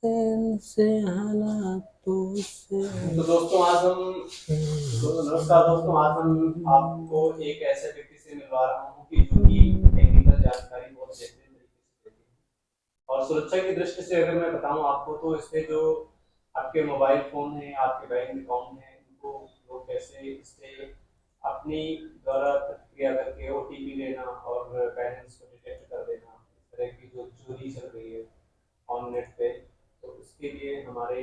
से हालातों से। तो दोस्तों आज हम नमस्कार दोस्तों, आज हम आपको एक ऐसे व्यक्ति से मिलवा रहा हूँ कि जो कि टेक्निकल जानकारी बहुत बेहतरीन तरीके से देती है। और सुरक्षा की दृष्टि से अगर मैं बताऊं आपको, तो इससे जो आपके मोबाइल फोन है, आपके बैंक अकाउंट है, उनको लोग कैसे इससे अपनी द्वारा प्रतिक्रिया करके ओटीपी लेना और बैलेंस को डिटेक्ट कर देना, इस तरह की जो चोरी चल रही है ऑन नेट पे, तो उसके लिए हमारे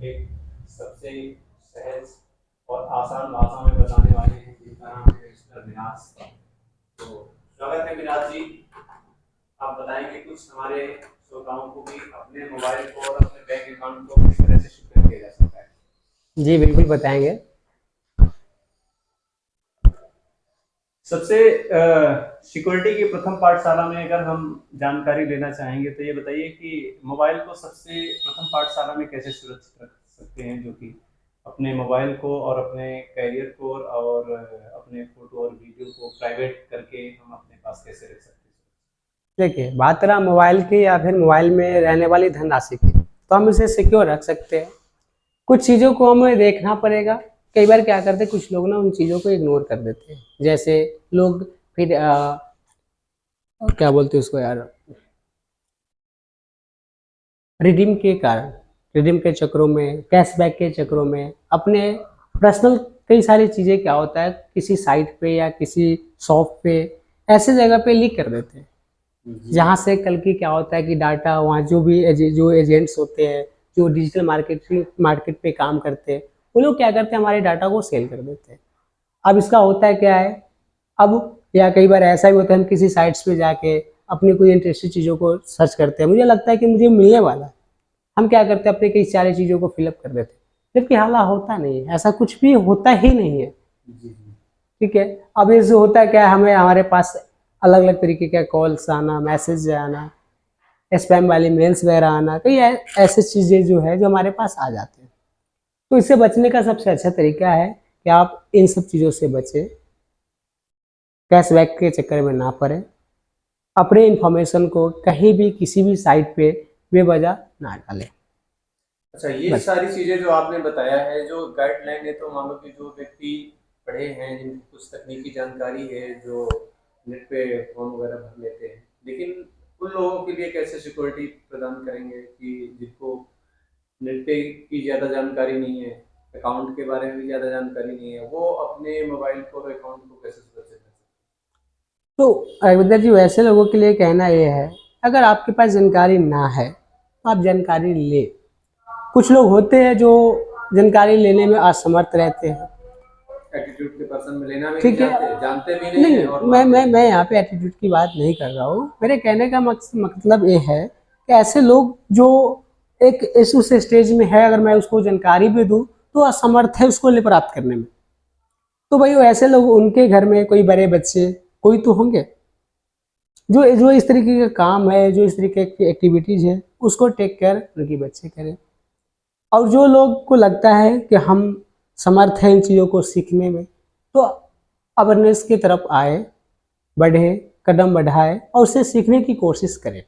एक सबसे सहज और आसान भाषा में बताने वाले हैं जिनका नाम है मिस्टर विनाश। तो स्वागत है विनाश जी। आप बताएंगे कुछ हमारे श्रोताओं को भी अपने मोबाइल को और अपने बैंक अकाउंट को किस तरह से सिक्योर किया जा सकता है। जी बिल्कुल बताएंगे। सबसे सिक्योरिटी की प्रथम पाठशाला में अगर हम जानकारी लेना चाहेंगे तो ये बताइए कि मोबाइल को सबसे प्रथम पाठशाला में कैसे सुरक्षित रख सकते हैं, जो कि अपने मोबाइल को और अपने कैरियर को और अपने फोटो और वीडियो को प्राइवेट करके हम अपने पास कैसे रख सकते हैं। देखिए, बात रहा मोबाइल की या फिर मोबाइल में रहने वाली धनराशि की, तो हम इसे सिक्योर रख सकते हैं। कुछ चीज़ों को हमें देखना पड़ेगा। कई बार क्या करते हैं कुछ लोग ना, उन चीज़ों को इग्नोर कर देते हैं। जैसे लोग फिर क्या बोलते हैं उसको यार, रिडीम के कारण, रिडीम के चक्रों में, कैशबैक के चक्रों में अपने पर्सनल कई सारी चीज़ें क्या होता है किसी साइट पे या किसी शॉप पे ऐसे जगह पे लीक कर देते हैं, जहाँ से कल की क्या होता है कि डाटा वहाँ जो भी जो एजेंट्स होते हैं, जो डिजिटल मार्केट पे काम करते हैं, वो लोग क्या करते हैं हमारे डाटा को सेल कर देते हैं। अब इसका होता है क्या है, अब या कई बार ऐसा भी होता है हम किसी साइट्स पे जाके अपनी कोई इंटरेस्टेड चीज़ों को सर्च करते हैं, मुझे लगता है कि मुझे मिलने वाला है, हम क्या करते हैं अपने कई सारी चीज़ों को फिलअप कर देते हैं, जबकि हालांकि होता नहीं है, ऐसा कुछ भी होता ही नहीं है। ठीक है। अब इससे होता क्या है, हमें हमारे पास अलग अलग तरीके का कॉल्स आना, मैसेज आना, स्पैम वाली मेल्स वगैरह आना, कई ऐसे चीज़ें जो है जो हमारे पास आ जाते हैं। तो इससे बचने का सबसे अच्छा तरीका है कि आप इन सब चीज़ों से बचें, कैशबैक के चक्कर में ना पड़े, अपने इंफॉर्मेशन को कहीं भी किसी भी साइट पे बेवजह ना डालें। अच्छा, ये सारी चीजें जो आपने बताया है, जो गाइडलाइन है, तो मान लो कि जो व्यक्ति पढ़े हैं, जिनको कुछ तकनीकी जानकारी है, जो नेट पे फॉर्म वगैरह भर लेते हैं, लेकिन उन लोगों के लिए कैसे सिक्योरिटी प्रदान करेंगे कि जिनको नेट पे की ज़्यादा जानकारी नहीं है, अकाउंट के बारे में भी ज़्यादा जानकारी नहीं है, वो अपने मोबाइल को और अकाउंट को कैसे सुरक्षित रख तो अरविंदर जी, वैसे लोगों के लिए कहना ये है, अगर आपके पास जानकारी ना है तो आप जानकारी ले। कुछ लोग होते हैं जो जानकारी लेने में असमर्थ रहते हैं। सकते? एटीट्यूड के पर्सन में लेना भी नहीं ठीक है। जानते, जानते भी नहीं नहीं है नहीं, और मैं मानते मैं भी मैं नहीं। यहाँ पे एटीट्यूड की बात नहीं कर रहा हूँ। मेरे कहने का मतलब ये है कि ऐसे लोग जो एक उस स्टेज में है, अगर मैं उसको जानकारी भी दूँ तो असमर्थ है उसको प्राप्त करने में, तो भाई वो ऐसे लोग, उनके घर में कोई बड़े बच्चे कोई तो होंगे जो जो इस तरीके का काम है, जो इस तरीके की एक्टिविटीज है, उसको टेक केयर उनके बच्चे करें। और जो लोग को लगता है कि हम समर्थ हैं इन चीज़ों को सीखने में, तो अवेयरनेस की तरफ आए, बढ़े, कदम बढ़ाए और उसे सीखने की कोशिश करें।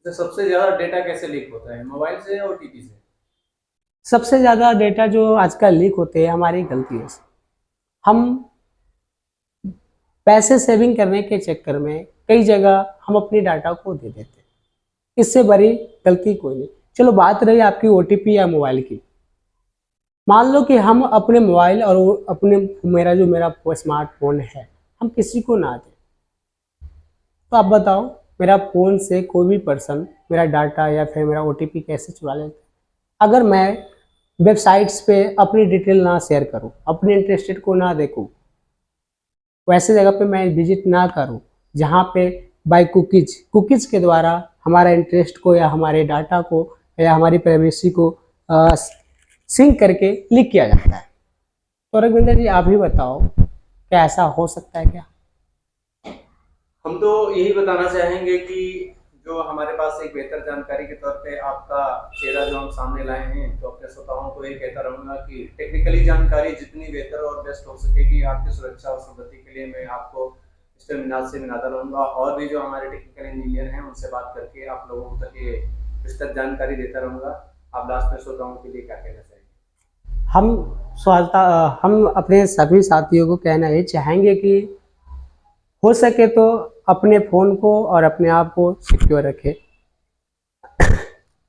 तो सबसे ज़्यादा डेटा कैसे लीक होता है, मोबाइल से या ओटीपी से? सबसे ज़्यादा डेटा जो आजकल लीक होते हैं हमारी गलतियों से। हम पैसे सेविंग करने के चक्कर में कई जगह हम अपनी डाटा को दे देते हैं, इससे बड़ी गलती कोई नहीं। चलो बात रही आपकी ओटीपी या मोबाइल की, मान लो कि हम अपने मोबाइल और अपने मेरा स्मार्टफोन है, हम किसी को ना दें, तो आप बताओ मेरा फ़ोन से कोई भी पर्सन मेरा डाटा या फिर मेरा ओटीपी कैसे चुरा लेता है। अगर मैं वेबसाइट्स पे अपनी डिटेल ना शेयर करूं, अपने इंटरेस्टेड को ना देखूं, वैसे जगह पे मैं विजिट ना करूं जहां पे बाय कुकीज के द्वारा हमारा इंटरेस्ट को या हमारे डाटा को या हमारी प्राइवेसी को सिंक करके लीक किया जाता है। तो रघविंदर जी, आप ही बताओ क्या ऐसा हो सकता है क्या? हम तो यही बताना चाहेंगे कि जो हमारे पास एक बेहतर जानकारी के तौर पे आपका चेहरा जो हम सामने लाए हैं, तो अपने श्रोताओं को ये कहता रहूँगा कि टेक्निकली जानकारी जितनी बेहतर और बेस्ट हो सकेगी आपकी सुरक्षा और समृद्धि के लिए, मैं आपको मिस्टर मिनाज से मिलाता रहूँगा, और भी जो हमारे टेक्निकल इंजीनियर हैं उनसे बात करके आप लोगों तक ये विस्तृत जानकारी देता रहूंगा। आप लास्ट में श्रोताओं के लिए क्या कहना चाहेंगे? हम अपने सभी साथियों को कहना ये चाहेंगे कि हो सके तो अपने फ़ोन को और अपने आप को सिक्योर रखें,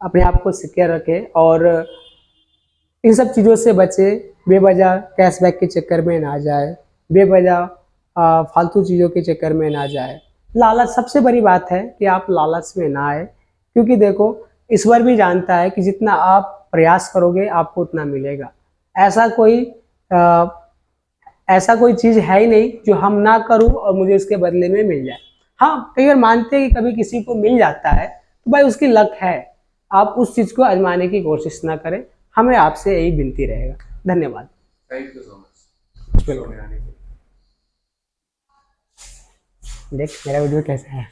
अपने आप को सिक्योर रखें और इन सब चीज़ों से बचे, बेवजह कैशबैक के चक्कर में ना जाए, बेवजह फालतू चीज़ों के चक्कर में ना जाए। लालच, सबसे बड़ी बात है कि आप लालच में ना आए, क्योंकि देखो ईश्वर भी जानता है कि जितना आप प्रयास करोगे आपको उतना मिलेगा। ऐसा कोई चीज़ है ही नहीं जो हम ना करूं और मुझे उसके बदले में मिल जाए। हाँ, कई बार मानते हैं कि कभी किसी को मिल जाता है तो भाई उसकी लक है, आप उस चीज़ को आजमाने की कोशिश ना करें। हमें आपसे यही विनती रहेगा। धन्यवाद। Thank you so much. देख मेरा वीडियो कैसा है।